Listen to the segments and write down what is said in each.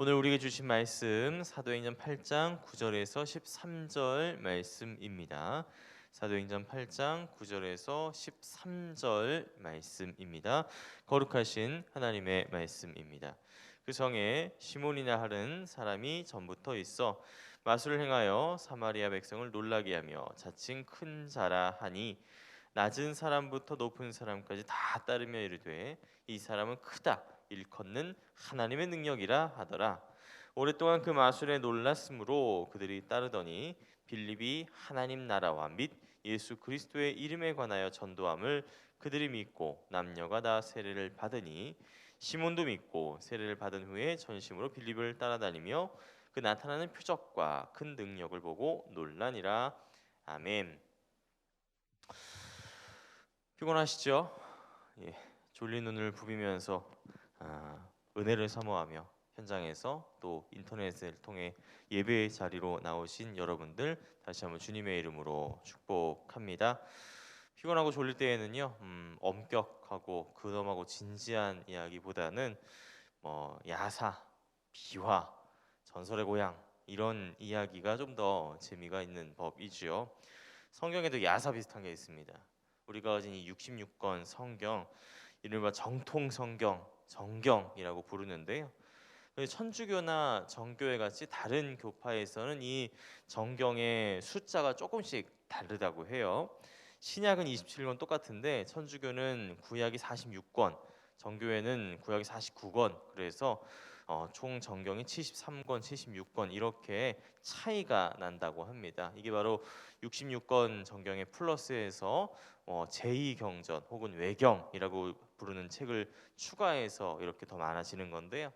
오늘 우리에게 주신 말씀 사도행전 8장 9절에서 13절 말씀입니다. 사도행전 8장 9절에서 13절 말씀입니다. 거룩하신 하나님의 말씀입니다. 그 성에 시몬이나 하는 사람이 전부터 있어 마술을 행하여 사마리아 백성을 놀라게 하며 자칭 큰 자라 하니 낮은 사람부터 높은 사람까지 다 따르며 이르되 이 사람은 크다 일컫는 하나님의 능력이라 하더라. 오랫동안 그 마술에 놀랐으므로 그들이 따르더니 빌립이 하나님 나라와 및 예수 그리스도의 이름에 관하여 전도함을 그들이 믿고 남녀가 다 세례를 받으니 시몬도 믿고 세례를 받은 후에 전심으로 빌립을 따라다니며 그 나타나는 표적과 큰 능력을 보고 놀라니라. 아멘. 피곤하시죠? 예, 졸린 눈을 부비면서 은혜를 사모하며 현장에서 또 인터넷을 통해 예배의 자리로 나오신 여러분들 다시 한번 주님의 이름으로 축복합니다. 피곤하고 졸릴 때에는요, 엄격하고 근엄하고 진지한 이야기보다는 야사, 비화, 전설의 고향 이런 이야기가 좀 더 재미가 있는 법이지요. 성경에도 야사 비슷한 게 있습니다. 우리가 가진 이 66권 성경, 이른바 정통 성경, 정경이라고 부르는데요. 천주교나 정교회 같이 다른 교파에서는 이 정경의 숫자가 조금씩 다르다고 해요. 신약은 27권 똑같은데 천주교는 구약이 46권, 정교회는 구약이 49권. 그래서 총 정경이 73권, 76권 이렇게 차이가 난다고 합니다. 이게 바로 66권 정경의 플러스에서 제2경전 혹은 외경이라고 부르는 책을 추가해서 이렇게 더 많아지는 건데요.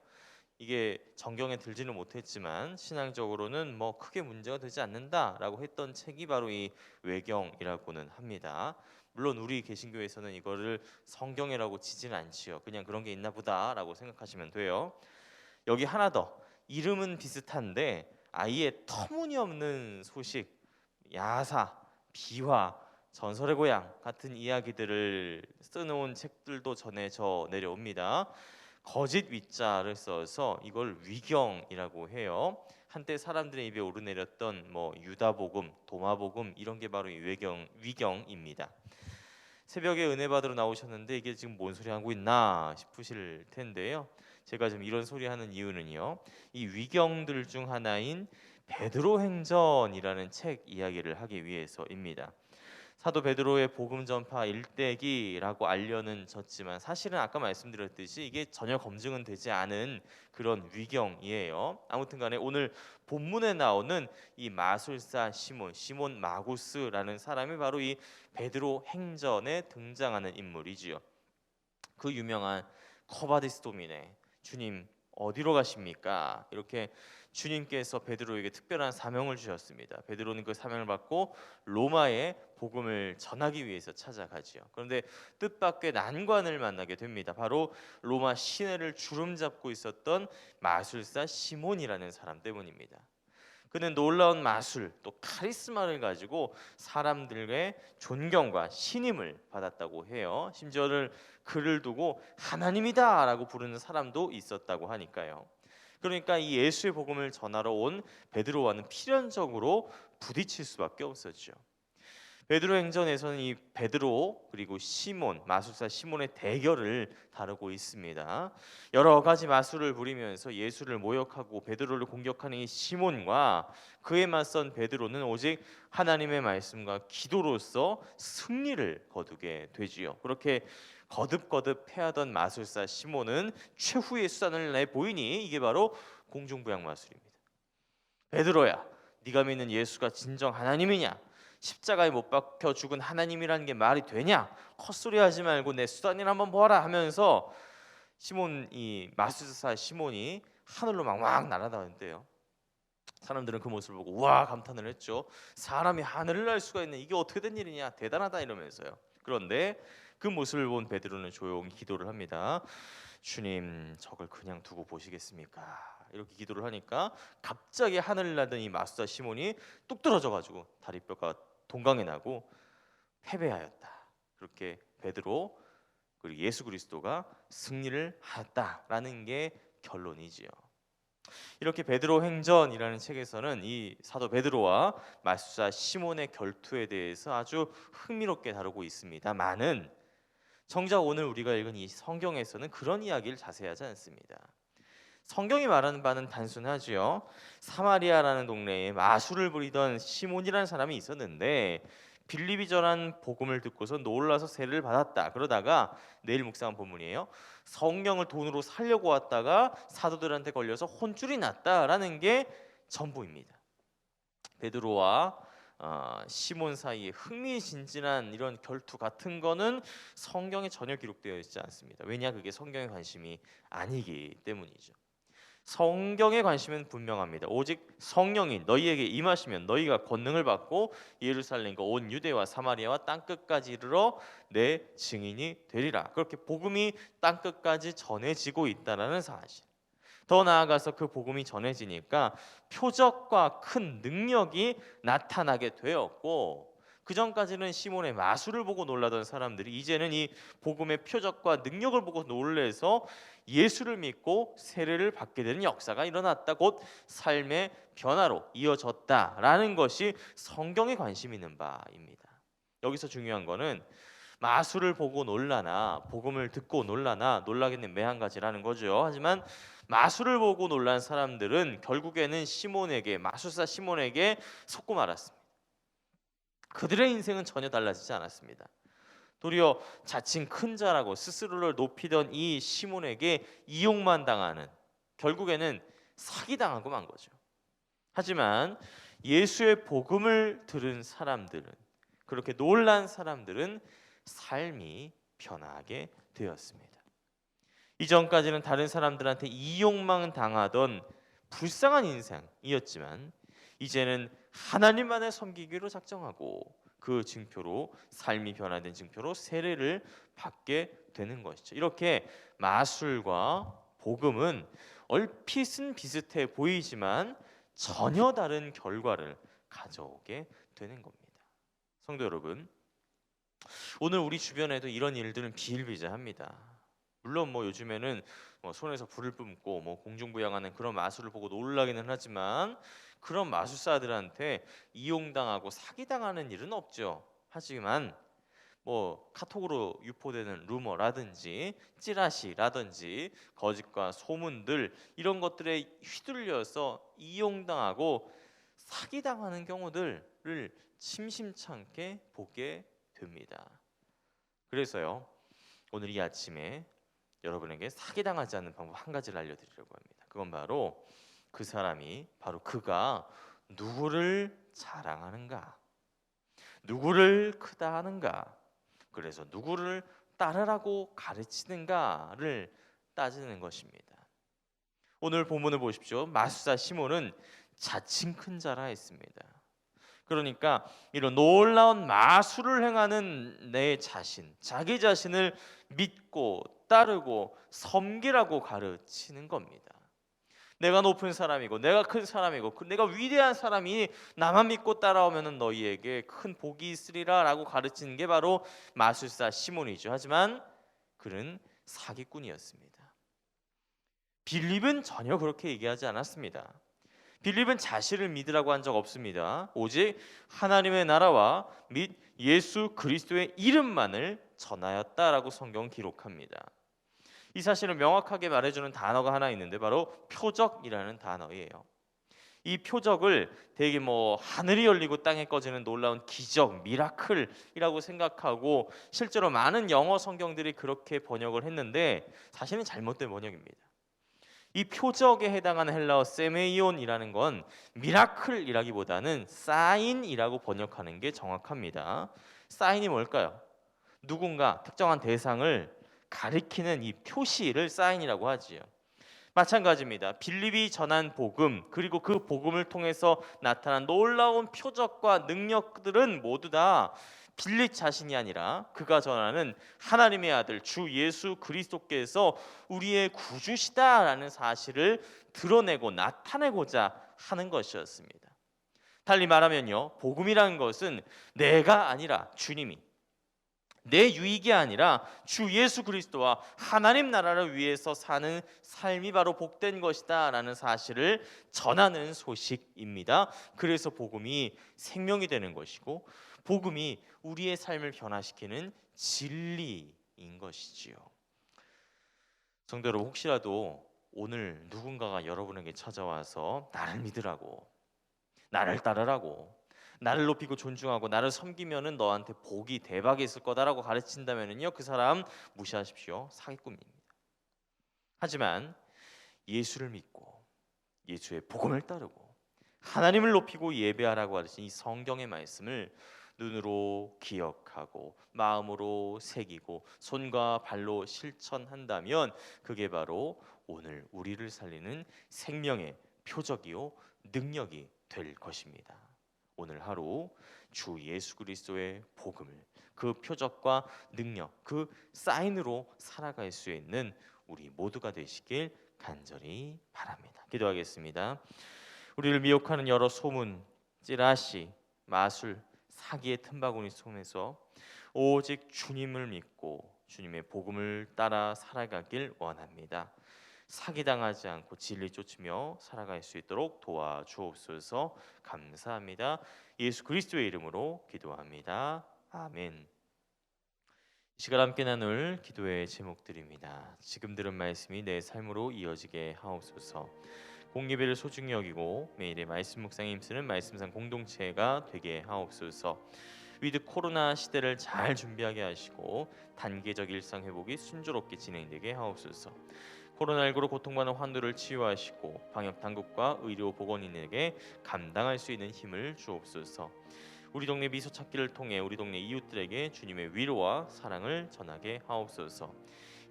이게 정경에 들지는 못했지만 신앙적으로는 크게 문제가 되지 않는다라고 했던 책이 바로 이 외경이라고는 합니다. 물론 우리 개신교에서는 이거를 성경이라고 치지는 않지요. 그냥 그런 게 있나 보다라고 생각하시면 돼요. 여기 하나 더, 이름은 비슷한데 아예 터무니없는 소식, 야사, 비화, 전설의 고향 같은 이야기들을 써놓은 책들도 전해져 내려옵니다. 거짓 위자를 써서 이걸 위경이라고 해요. 한때 사람들의 입에 오르내렸던 유다복음, 도마복음 이런 게 바로 이 위경입니다. 새벽에 은혜 받으러 나오셨는데 이게 지금 뭔 소리 하고 있나 싶으실 텐데요. 제가 지금 이런 소리 하는 이유는요, 이 위경들 중 하나인 베드로행전이라는 책 이야기를 하기 위해서입니다. 사도 베드로의 복음 전파 일대기라고 알려는 졌지만 사실은 아까 말씀드렸듯이 이게 전혀 검증은 되지 않은 그런 위경이에요. 아무튼간에 오늘 본문에 나오는 이 마술사 시몬 마구스라는 사람이 바로 이 베드로 행전에 등장하는 인물이지요. 그 유명한 커바디스 도미네, 주님 어디로 가십니까? 이렇게 주님께서 베드로에게 특별한 사명을 주셨습니다. 베드로는 그 사명을 받고 로마에 복음을 전하기 위해서 찾아가지요. 그런데 뜻밖의 난관을 만나게 됩니다. 바로 로마 시내를 주름잡고 있었던 마술사 시몬이라는 사람 때문입니다. 그는 놀라운 마술 또 카리스마를 가지고 사람들의 존경과 신임을 받았다고 해요. 심지어는 그를 두고 하나님이다라고 부르는 사람도 있었다고 하니까요. 그러니까 이 예수의 복음을 전하러 온 베드로와는 필연적으로 부딪힐 수밖에 없었죠. 베드로 행전에서는 이 베드로 그리고 시몬, 마술사 시몬의 대결을 다루고 있습니다. 여러 가지 마술을 부리면서 예수를 모욕하고 베드로를 공격하는 이 시몬과 그에 맞선 베드로는 오직 하나님의 말씀과 기도로서 승리를 거두게 되지요. 그렇게 거듭거듭 패하던 마술사 시몬은 최후의 수단을 내보이니 이게 바로 공중부양 마술입니다. 베드로야, 네가 믿는 예수가 진정 하나님이냐? 십자가에 못 박혀 죽은 하나님이라는 게 말이 되냐? 헛소리하지 말고 내 수단을 한번 보아라 하면서 이 마술사 시몬이 하늘로 막 날아다녔대요. 사람들은 그 모습을 보고 우와 감탄을 했죠. 사람이 하늘을 날 수가 있네. 이게 어떻게 된 일이냐? 대단하다 이러면서요. 그런데 그 모습을 본 베드로는 조용히 기도를 합니다. 주님, 저걸 그냥 두고 보시겠습니까? 이렇게 기도를 하니까 갑자기 하늘을 날던 이 마술사 시몬이 뚝 떨어져 가지고 다리뼈가 동강이 나고 패배하였다. 그렇게 베드로 그리고 예수 그리스도가 승리를 하였다라는 게 결론이지요. 이렇게 베드로 행전이라는 책에서는 이 사도 베드로와 마술사 시몬의 결투에 대해서 아주 흥미롭게 다루고 있습니다만은 정작 오늘 우리가 읽은 이 성경에서는 그런 이야기를 자세히 하지 않습니다. 성경이 말하는 바는 단순하지요. 사마리아라는 동네에 마술을 부리던 시몬이라는 사람이 있었는데 빌립이 전한 복음을 듣고서 놀라서 세례를 받았다. 그러다가 내일 묵상한 본문이에요. 성경을 돈으로 살려고 왔다가 사도들한테 걸려서 혼쭐이 났다라는 게 전부입니다. 베드로와 시몬 사이에 흥미진진한 이런 결투 같은 거는 성경에 전혀 기록되어 있지 않습니다. 왜냐? 그게 성경의 관심이 아니기 때문이죠. 성경의 관심은 분명합니다. 오직 성령이 너희에게 임하시면 너희가 권능을 받고 예루살렘과 온 유대와 사마리아와 땅끝까지 이르러 내 증인이 되리라. 그렇게 복음이 땅끝까지 전해지고 있다라는 사실. 더 나아가서 그 복음이 전해지니까 표적과 큰 능력이 나타나게 되었고, 그 전까지는 시몬의 마술을 보고 놀라던 사람들이 이제는 이 복음의 표적과 능력을 보고 놀래서 예수를 믿고 세례를 받게 되는 역사가 일어났다. 곧 삶의 변화로 이어졌다라는 것이 성경에 관심 있는 바입니다. 여기서 중요한 거는 마술을 보고 놀라나 복음을 듣고 놀라나 놀라겠는 매한 가지라는 거죠. 하지만 마술을 보고 놀란 사람들은 결국에는 마술사 시몬에게 속고 말았습니다. 그들의 인생은 전혀 달라지지 않았습니다. 도리어 자칭 큰 자라고 스스로를 높이던 이 시몬에게 이용만 당하는, 결국에는 사기당하고 만 거죠. 하지만 예수의 복음을 들은 사람들은, 그렇게 놀란 사람들은 삶이 변하게 되었습니다. 이전까지는 다른 사람들한테 이용만 당하던 불쌍한 인생이었지만 이제는 하나님만을 섬기기로 작정하고 그 증표로, 삶이 변화된 증표로 세례를 받게 되는 것이죠. 이렇게 마술과 복음은 얼핏은 비슷해 보이지만 전혀 다른 결과를 가져오게 되는 겁니다. 성도 여러분, 오늘 우리 주변에도 이런 일들은 비일비재합니다. 물론 요즘에는 손에서 불을 뿜고 공중부양하는 그런 마술을 보고 놀라기는 하지만 그런 마술사들한테 이용당하고 사기당하는 일은 없죠. 하지만 카톡으로 유포되는 루머라든지 찌라시라든지 거짓과 소문들, 이런 것들에 휘둘려서 이용당하고 사기당하는 경우들을 심심찮게 보게 됩니다. 그래서요, 오늘 이 아침에 여러분에게 사기당하지 않는 방법 한 가지를 알려드리려고 합니다. 그건 바로 그가 누구를 자랑하는가, 누구를 크다 하는가, 그래서 누구를 따르라고 가르치는가를 따지는 것입니다. 오늘 본문을 보십시오. 마술사 시몬은 자칭 큰 자라 했습니다. 그러니까 이런 놀라운 마술을 행하는 내 자신, 자기 자신을 믿고 따르고 섬기라고 가르치는 겁니다. 내가 높은 사람이고 내가 큰 사람이고 내가 위대한 사람이니 나만 믿고 따라오면 너희에게 큰 복이 있으리라 라고 가르치는 게 바로 마술사 시몬이죠. 하지만 그는 사기꾼이었습니다. 빌립은 전혀 그렇게 얘기하지 않았습니다. 빌립은 자신을 믿으라고 한 적 없습니다. 오직 하나님의 나라와 및 예수 그리스도의 이름만을 전하였다라고 성경은 기록합니다. 이 사실을 명확하게 말해주는 단어가 하나 있는데 바로 표적이라는 단어예요. 이 표적을 되게 하늘이 열리고 땅이 꺼지는 놀라운 기적, 미라클이라고 생각하고 실제로 많은 영어 성경들이 그렇게 번역을 했는데 사실은 잘못된 번역입니다. 이 표적에 해당하는 헬라어 세메이온이라는 건 미라클이라기보다는 사인이라고 번역하는 게 정확합니다. 사인이 뭘까요? 누군가 특정한 대상을 가리키는 이 표시를 사인이라고 하지요. 마찬가지입니다. 빌립이 전한 복음, 그리고 그 복음을 통해서 나타난 놀라운 표적과 능력들은 모두 다 빌립 자신이 아니라 그가 전하는 하나님의 아들 주 예수 그리스도께서 우리의 구주시다라는 사실을 드러내고 나타내고자 하는 것이었습니다. 달리 말하면요, 복음이라는 것은 내가 아니라 주님이, 내 유익이 아니라 주 예수 그리스도와 하나님 나라를 위해서 사는 삶이 바로 복된 것이다 라는 사실을 전하는 소식입니다. 그래서 복음이 생명이 되는 것이고 복음이 우리의 삶을 변화시키는 진리인 것이지요. 성도 여러분, 혹시라도 오늘 누군가가 여러분에게 찾아와서 나를 믿으라고, 나를 따르라고, 나를 높이고 존중하고 나를 섬기면은 너한테 복이 대박이 있을 거다라고 가르친다면은요, 그 사람 무시하십시오. 사기꾼입니다. 하지만 예수를 믿고 예수의 복음을 따르고 하나님을 높이고 예배하라고 하신 이 성경의 말씀을 눈으로 기억하고 마음으로 새기고 손과 발로 실천한다면 그게 바로 오늘 우리를 살리는 생명의 표적이요 능력이 될 것입니다. 오늘 하루 주 예수 그리스도의 복음을 그 표적과 능력, 그 사인으로 살아갈 수 있는 우리 모두가 되시길 간절히 바랍니다. 기도하겠습니다. 우리를 미혹하는 여러 소문, 찌라시, 마술, 사기의 틈바구니 속에서 오직 주님을 믿고 주님의 복음을 따라 살아가길 원합니다. 사기당하지 않고 진리 쫓으며 살아갈 수 있도록 도와주옵소서. 감사합니다. 예수 그리스도의 이름으로 기도합니다. 아멘. 이 시간 함께 나눌 기도의 제목들입니다. 지금 들은 말씀이 내 삶으로 이어지게 하옵소서. 공예배를 소중히 여기고 매일의 말씀 묵상에 힘쓰는 말씀상 공동체가 되게 하옵소서. 위드 코로나 시대를 잘 준비하게 하시고 단계적 일상 회복이 순조롭게 진행되게 하옵소서. 코로나19로 고통받는 환우를 치유하시고 방역 당국과 의료 보건인에게 감당할 수 있는 힘을 주옵소서. 우리 동네 미소 찾기를 통해 우리 동네 이웃들에게 주님의 위로와 사랑을 전하게 하옵소서.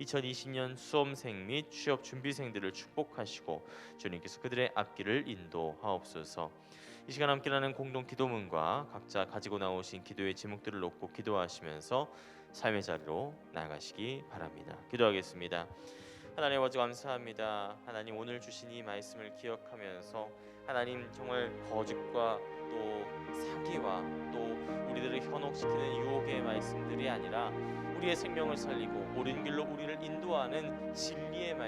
2020년 수험생 및 취업 준비생들을 축복하시고 주님께서 그들의 앞길을 인도하옵소서. 이 시간 함께하는 공동 기도문과 각자 가지고 나오신 기도의 제목들을 놓고 기도하시면서 삶의 자리로 나가시기 바랍니다. 기도하겠습니다. 하나님 아버지 감사합니다. 하나님 오늘 주신 이 말씀을 기억하면서 하나님 정말 거짓과 또 사기와 또 우리들을 현혹시키는 유혹의 말씀들이 아니라 우리의 생명을 살리고 옳은 길로 우리를 인도하는 진리의 말씀